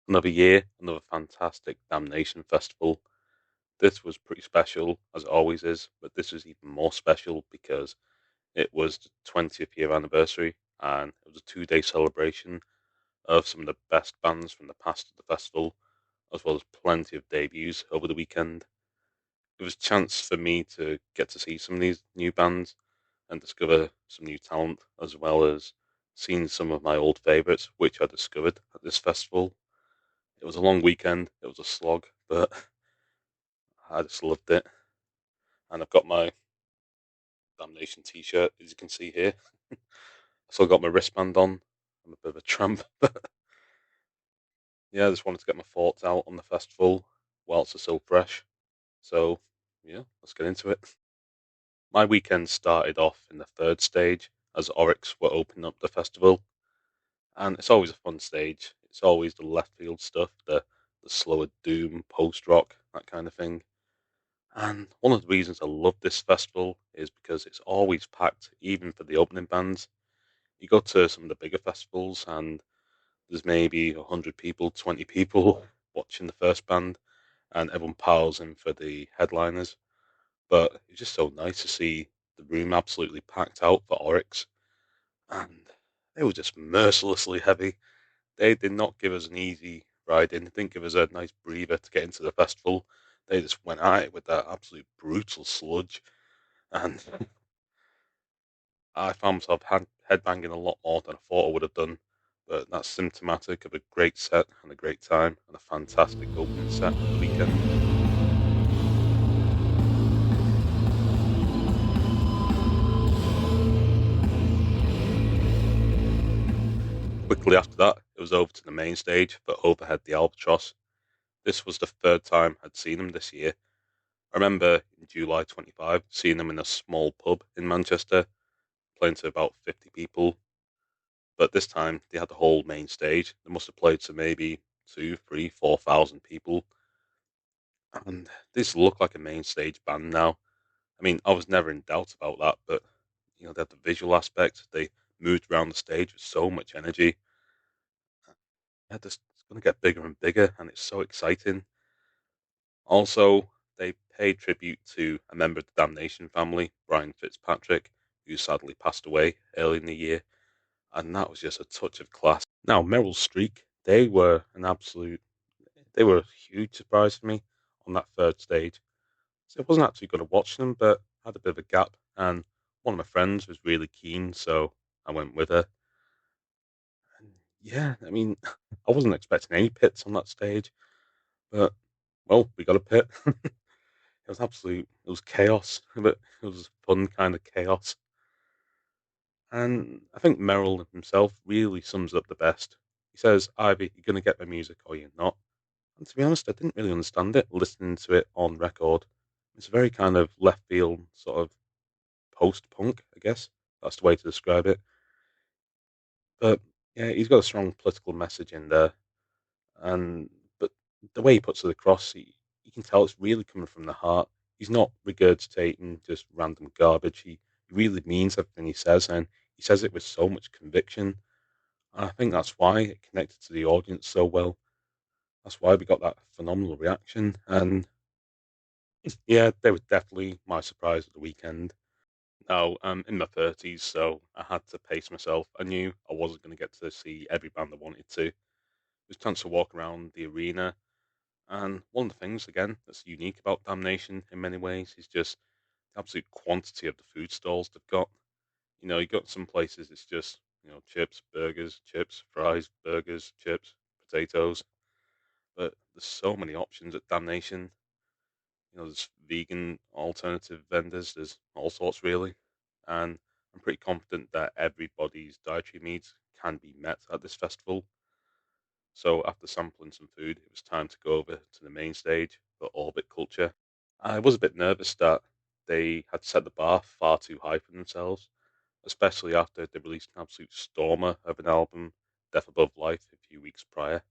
Another year, another fantastic Damnation Festival. This was pretty special, as it always is, but this was even more special because it was the 20th year anniversary and it was a 2 day celebration of some of the best bands from the past of the festival, as well as plenty of debuts over the weekend. It was a chance for me to get to see some of these new bands and discover some new talent, as well as seeing some of my old favourites, which I discovered at this festival. It was a long weekend, it was a slog, but I just loved it. And I've got my Damnation t shirt, as you can see here. I still got my wristband on. I'm a bit of a tramp, but yeah, I just wanted to get my thoughts out on the festival whilst it's still fresh. So, yeah, let's get into it. My weekend started off in the third stage as Oryx were opening up the festival, and it's always a fun stage. It's always the left field stuff, the slower doom, post rock, that kind of thing. And one of the reasons I love this festival is because it's always packed, even for the opening bands. You go to some of the bigger festivals, and there's maybe 100 people, 20 people watching the first band, and everyone piles in for the headliners. But it's just so nice to see the room absolutely packed out for Oryx, and they were just mercilessly heavy. They did not give us an easy ride in. They didn't give us a nice breather to get into the festival. They just went at it with that absolute brutal sludge, and I found myself headbanging a lot more than I thought I would have done. But that's symptomatic of a great set and a great time and a fantastic opening set of the weekend. Quickly after that, it was over to the main stage for Overhead the Albatross. This was the third time I'd seen them this year. I remember in July 25 seeing them in a small pub in Manchester, playing to about 50 people. But this time they had the whole main stage. They must have played to maybe two, three, 4,000 people. And this looked like a main stage band now. I mean, I was never in doubt about that, but they had the visual aspect. They moved around the stage with so much energy. Yeah, this it's going to get bigger and bigger, and it's so exciting. Also, they paid tribute to a member of the Damnation family, Brian Fitzpatrick, who sadly passed away early in the year, and that was just a touch of class. Now, Meryl Streep, they were a huge surprise for me on that third stage. So I wasn't actually going to watch them, but I had a bit of a gap, and one of my friends was really keen, so I went with her. And yeah, I mean, I wasn't expecting any pits on that stage, but well, we got a pit. It was chaos, but it was fun kind of chaos. And I think Merrill himself really sums up the best. He says, either you're going to get my music or you're not. And to be honest, I didn't really understand it listening to it on record. It's a very kind of left field, sort of post punk, I guess. That's the way to describe it. But yeah, he's got a strong political message in there. And but the way he puts it across, you can tell it's really coming from the heart. He's not regurgitating just random garbage. He really means everything he says, and he says it with so much conviction. And I think that's why it connected to the audience so well. That's why we got that phenomenal reaction. And yeah, they were definitely my surprise of the weekend. Now, I'm in my 30s, so I had to pace myself. I knew I wasn't going to get to see every band I wanted to. It was a chance to walk around the arena. And one of the things, again, that's unique about Damnation in many ways is just the absolute quantity of the food stalls they've got. You got some places it's just, chips, burgers, chips, fries, burgers, chips, potatoes. But there's so many options at Damnation. There's vegan alternative vendors, there's all sorts really. And I'm pretty confident that everybody's dietary needs can be met at this festival. So after sampling some food, it was time to go over to the main stage for Orbit Culture. I was a bit nervous that they had set the bar far too high for themselves, especially after they released an absolute stormer of an album, Death Above Life, a few weeks prior.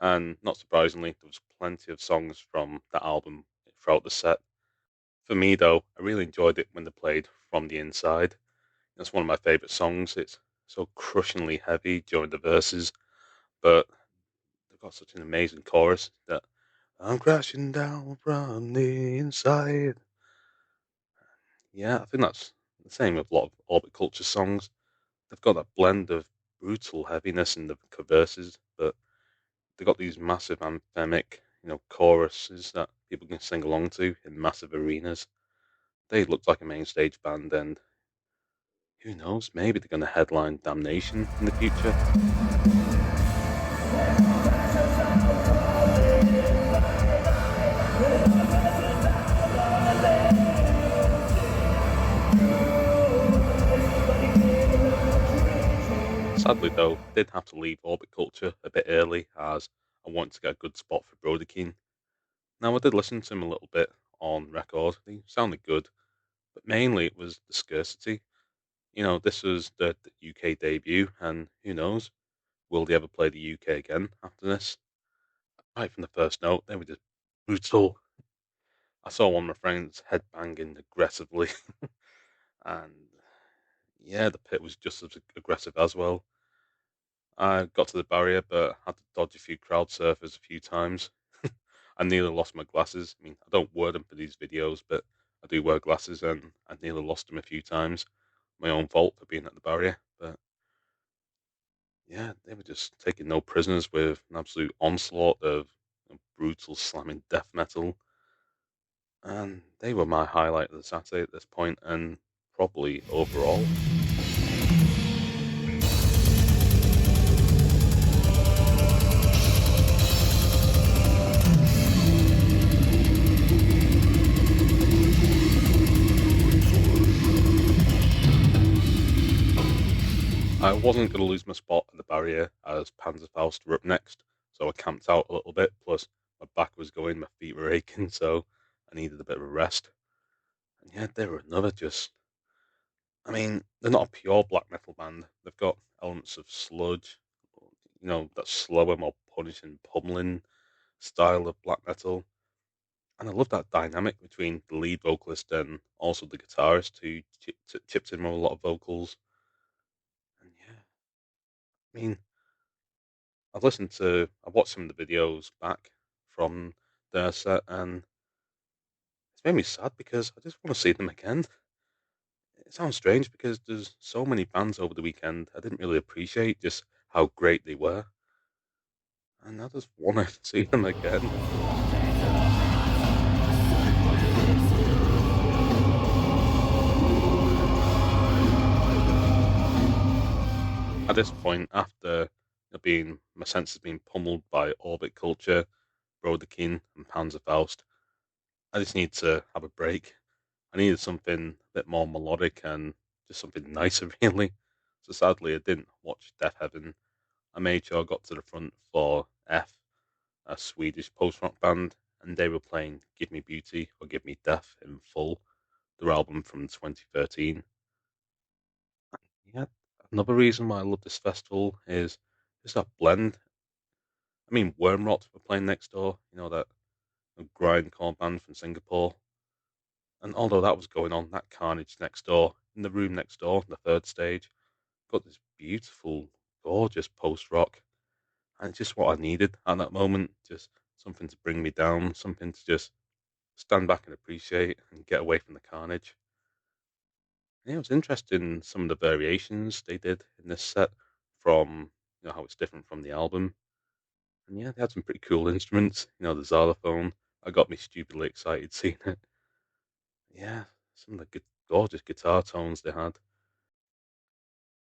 And not surprisingly, there was plenty of songs from that album throughout the set. For me, though, I really enjoyed it when they played From the Inside. That's one of my favourite songs. It's so crushingly heavy during the verses, but they've got such an amazing chorus that I'm crashing down from the inside. Yeah, I think that's the same with a lot of Orbit Culture songs. They've got that blend of brutal heaviness in the verses, but they've got these massive anthemic, choruses that people can sing along to in massive arenas. They look like a main stage band, and who knows, maybe they're going to headline Damnation in the future. Sadly, though, I did have to leave Orbit Culture a bit early as I wanted to get a good spot for Brodequin. Now, I did listen to him a little bit on record. He sounded good, but mainly it was the scarcity. This was the UK debut, and who knows, will they ever play the UK again after this? Right from the first note, they were just brutal. I saw one of my friends headbanging aggressively, and yeah, the pit was just as aggressive as well. I got to the barrier, but had to dodge a few crowd surfers a few times. I nearly lost my glasses. I mean, I don't wear them for these videos, but I do wear glasses, and I nearly lost them a few times. My own fault for being at the barrier, but yeah, they were just taking no prisoners with an absolute onslaught of brutal slamming death metal, and they were my highlight of the Saturday at this point, and probably overall. I wasn't going to lose my spot at the barrier as Panzerfaust were up next, so I camped out a little bit. Plus, my back was going, my feet were aching, so I needed a bit of a rest. And yeah, they were another just. I mean, they're not a pure black metal band. They've got elements of sludge, that slower, more punishing, pummeling style of black metal. And I love that dynamic between the lead vocalist and also the guitarist who chipped in with a lot of vocals. And yeah, I mean, I've watched some of the videos back from their set, and it's made me sad because I just want to see them again. It sounds strange because there's so many bands over the weekend I didn't really appreciate just how great they were, and I just want to see them again. At this point, after being my senses being pummeled by Orbit Culture, Brodequin, and Panzerfaust, I just need to have a break. I needed something a bit more melodic and just something nicer, really. So sadly, I didn't watch Deafheaven. I made sure I got to the front for F, a Swedish post-rock band, and they were playing "Give Me Beauty" or "Give Me Death" in full, their album from 2013. Yeah, another reason why I love this festival is just that blend. I mean, Wormrot were playing next door. That grindcore band from Singapore. And although that was going on, that carnage next door, in the room next door, the third stage, got this beautiful, gorgeous post rock. And it's just what I needed at that moment. Just something to bring me down, something to just stand back and appreciate and get away from the carnage. Yeah, it was interesting some of the variations they did in this set from how it's different from the album. And yeah, they had some pretty cool instruments. The xylophone. I got me stupidly excited seeing it. Yeah, some of the good, gorgeous guitar tones they had.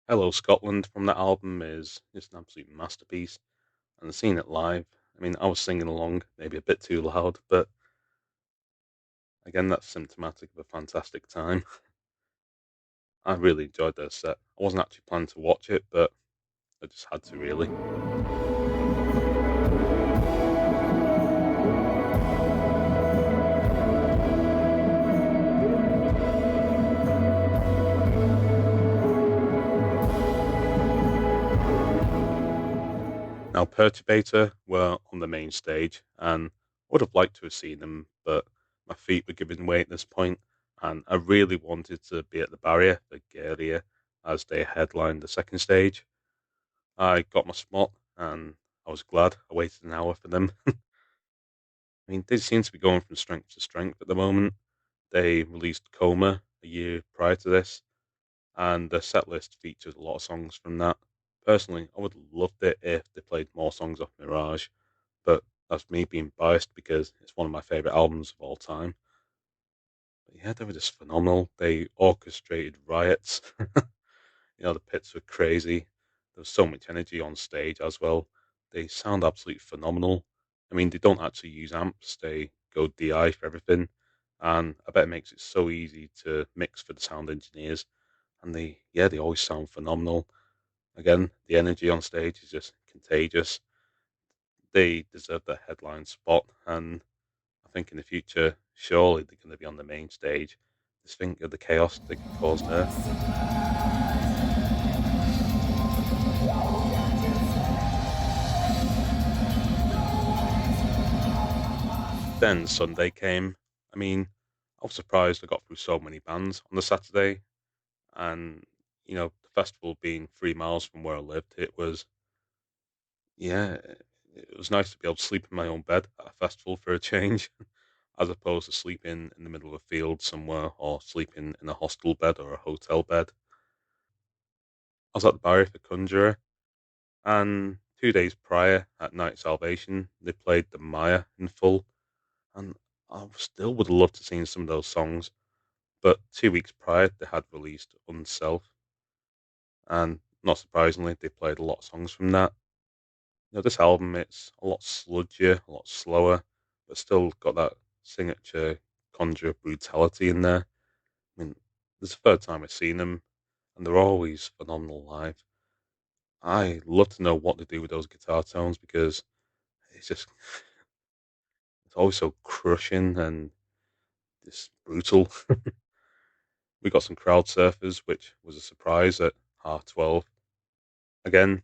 Hello Scotland from that album is just an absolute masterpiece. And seeing it live, I mean, I was singing along, maybe a bit too loud, but again, that's symptomatic of a fantastic time. I really enjoyed their set. I wasn't actually planning to watch it, but I just had to really. Now, Perturbator were on the main stage, and I would have liked to have seen them, but my feet were giving way at this point, and I really wanted to be at the barrier for Guerilla as they headlined the second stage. I got my spot, and I was glad I waited an hour for them. I mean, they seem to be going from strength to strength at the moment. They released Coma a year prior to this, and the set list features a lot of songs from that. Personally, I would have loved it if they played more songs off Mirage, but that's me being biased because it's one of my favourite albums of all time. But yeah, they were just phenomenal. They orchestrated riots. The pits were crazy. There was so much energy on stage as well. They sound absolutely phenomenal. I mean, they don't actually use amps, they go DI for everything. And I bet it makes it so easy to mix for the sound engineers. And they always sound phenomenal. Again, the energy on stage is just contagious. They deserve their headline spot. And I think in the future, surely they're going to be on the main stage. Just think of the chaos they could cause there. Then Sunday came. I mean, I was surprised I got through so many bands on the Saturday, and the festival being 3 miles from where I lived, yeah, it was nice to be able to sleep in my own bed at a festival for a change, as opposed to sleeping in the middle of a field somewhere or sleeping in a hostel bed or a hotel bed. I was at the Barrier for Conjurer, and 2 days prior at Night Salvation, they played the Maya in full, and I still would have loved to seen some of those songs. But 2 weeks prior, they had released Unself, and not surprisingly, they played a lot of songs from that. This album, it's a lot sludgier, a lot slower, but still got that signature Conjurer brutality in there. I mean, this is the third time I've seen them, and they're always phenomenal live. I love to know what they do with those guitar tones because it's just, it's always so crushing and just brutal. We got some crowd surfers, which was a surprise at half 12. Again,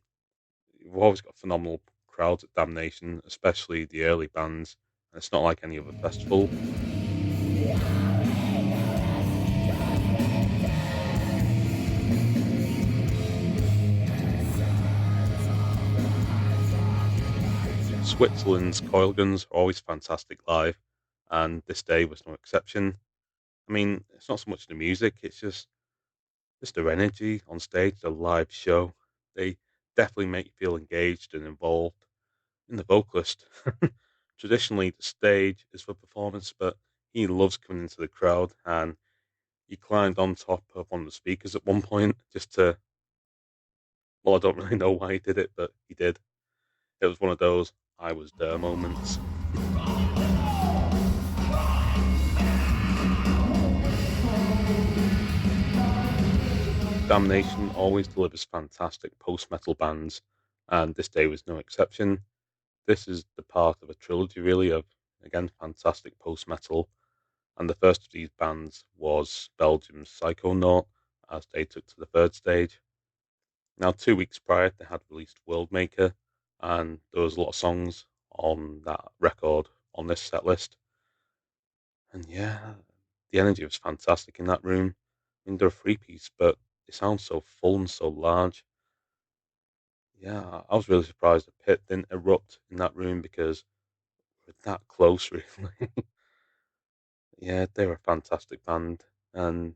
we've always got phenomenal crowds at Damnation, especially the early bands. It's not like any other festival. Switzerland's coil guns are always fantastic live, and this day was no exception. I mean, it's not so much the music; it's just their energy on stage, the live show. They definitely make you feel engaged and involved. In the vocalist, traditionally the stage is for performance, but he loves coming into the crowd and he climbed on top of one of the speakers at one point just to, well, I don't really know why he did it, but he did. It was one of those I was there moments. Damnation always delivers fantastic post metal bands, and this day was no exception. This is the part of a trilogy, really, of, again, fantastic post metal. And the first of these bands was Belgium's Psychonaut, as they took to the third stage. Now, 2 weeks prior, they had released Worldmaker, and there was a lot of songs on that record on this set list. And yeah, the energy was fantastic in that room. I mean, they're a three piece, but it sounds so full and so large. Yeah, I was really surprised the pit didn't erupt in that room because we're that close, really. Yeah, they're a fantastic band. And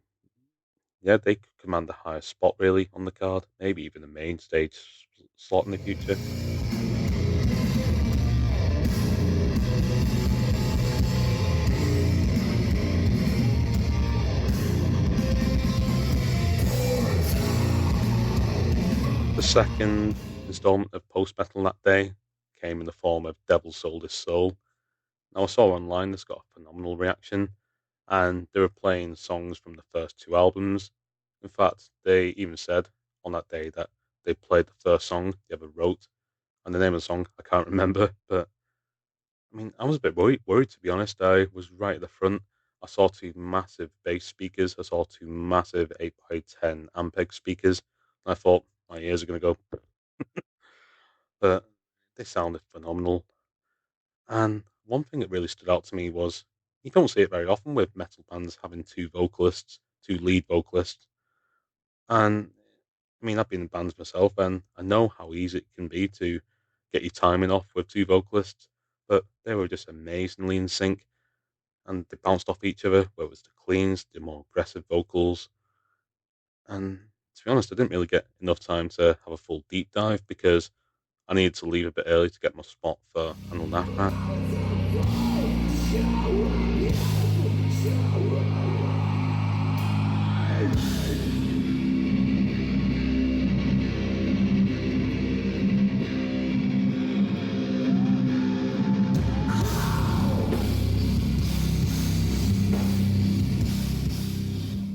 yeah, they could command the highest spot, really, on the card, maybe even the main stage slot in the future. The second installment of post metal that day came in the form of Devil Sold His Soul. Now, I saw online this got a phenomenal reaction, and they were playing songs from the first two albums. In fact, they even said on that day that they played the first song they ever wrote, and the name of the song I can't remember. But I mean, I was a bit worried to be honest. I was right at the front. I saw two massive bass speakers. I saw two massive 8x10 Ampeg speakers. And I thought my ears are going to go, but they sounded phenomenal. And one thing that really stood out to me was you don't see it very often with metal bands having two vocalists, two lead vocalists. And I mean, I've been in bands myself, and I know how easy it can be to get your timing off with two vocalists, but they were just amazingly in sync and they bounced off each other, whether it was the cleans, the more aggressive vocals. And to be honest, I didn't really get enough time to have a full deep dive because I needed to leave a bit early to get my spot for Anaal Nathrakh.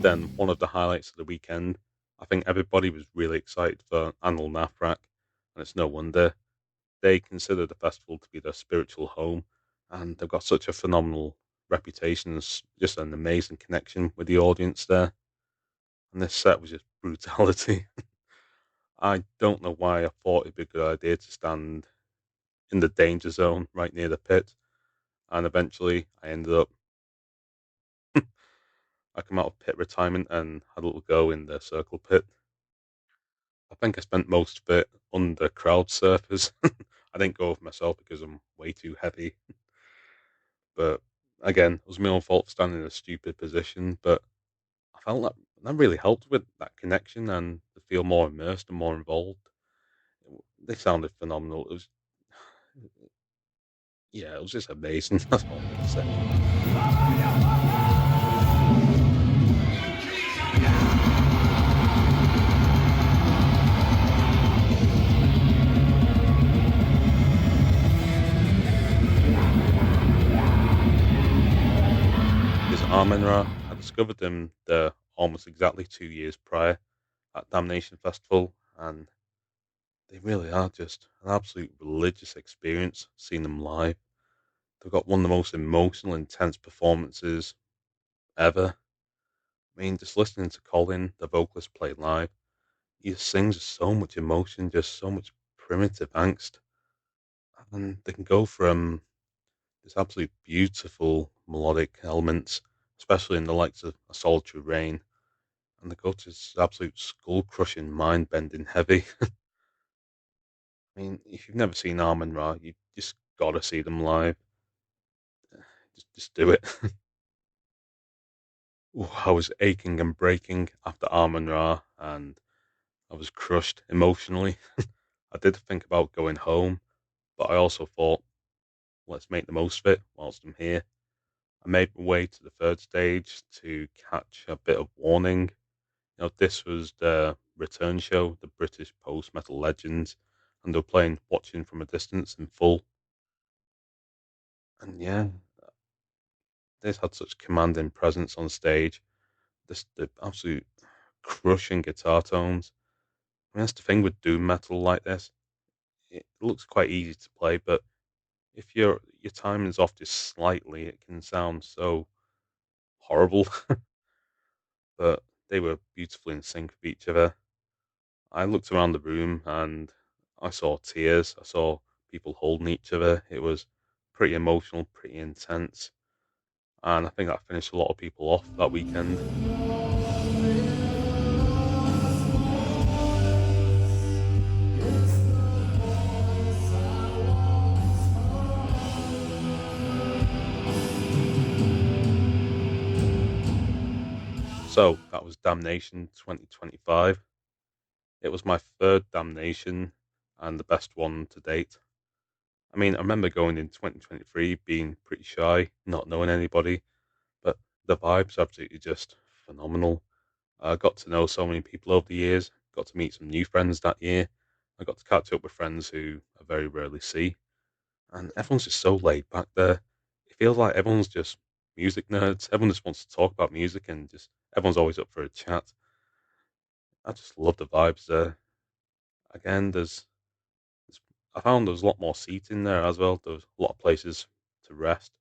Then one of the highlights of the weekend, I think everybody was really excited for Anaal Nathrakh, and it's no wonder. They consider the festival to be their spiritual home, and they've got such a phenomenal reputation and just an amazing connection with the audience there. And this set was just brutality. I don't know why I thought it'd be a good idea to stand in the danger zone right near the pit, and eventually I ended up. I come out of pit retirement and had a little go in the circle pit. I think I spent most of it on the crowd surfers. I didn't go for myself because I'm way too heavy. But again, it was my own fault for standing in a stupid position. But I felt that really helped with that connection and to feel more immersed and more involved. They sounded phenomenal. It was, yeah, it was just amazing. That's all I'm going to say. Is Amenra. I discovered them almost exactly 2 years prior at Damnation Festival, and they really are just an absolute religious experience seeing them live. They've got one of the most emotional, intense performances ever. I mean, just listening to Colin, the vocalist, play live, he sings with so much emotion, just so much primitive angst, and they can go from this absolute beautiful melodic elements, especially in the likes of A Solitary Rain, and they go to this absolute skull crushing, mind bending heavy. I mean, if you've never seen Armin Ra, you just gotta see them live. Just do it. Ooh, I was aching and breaking after Armin Ra, and I was crushed emotionally. I did think about going home, but I also thought, let's make the most of it whilst I'm here. I made my way to the third stage to catch a bit of warning. This was the return show, the British post metal legends, and they were playing Watching from a Distance in full. And yeah, they just had such commanding presence on stage. The absolute crushing guitar tones. I mean, that's the thing with doom metal like this. It looks quite easy to play, but if your timing is off just slightly, it can sound so horrible. But they were beautifully in sync with each other. I looked around the room and I saw tears. I saw people holding each other. It was pretty emotional, pretty intense, and I think that finished a lot of people off that weekend. So that was Damnation 2025. It was my third Damnation and the best one to date. I mean, I remember going in 2023 being pretty shy, not knowing anybody, but the vibes absolutely just phenomenal. I got to know so many people over the years, got to meet some new friends that year. I got to catch up with friends who I very rarely see, and everyone's just so laid back there. It feels like everyone's just music nerds. Everyone just wants to talk about music and just everyone's always up for a chat. I just love the vibes there. Again, there's I found there was a lot more seating there as well. There was a lot of places to rest.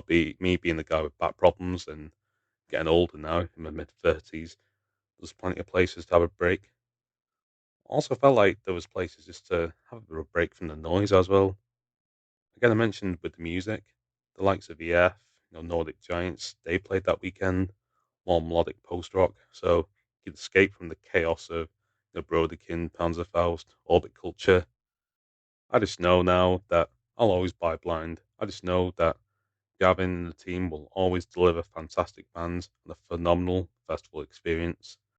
Be me being the guy with back problems and getting older now in my mid 30s. There's plenty of places to have a break. Also felt like there was places just to have a bit of a break from the noise as well. Again, I mentioned with the music, the likes of EF, Nordic Giants, they played that weekend, more melodic post rock, so you could escape from the chaos of Brodequin, Panzerfaust, Orbit Culture. I just know now that I'll always buy blind. I just know that Gavin and the team will always deliver fantastic bands and a phenomenal festival experience.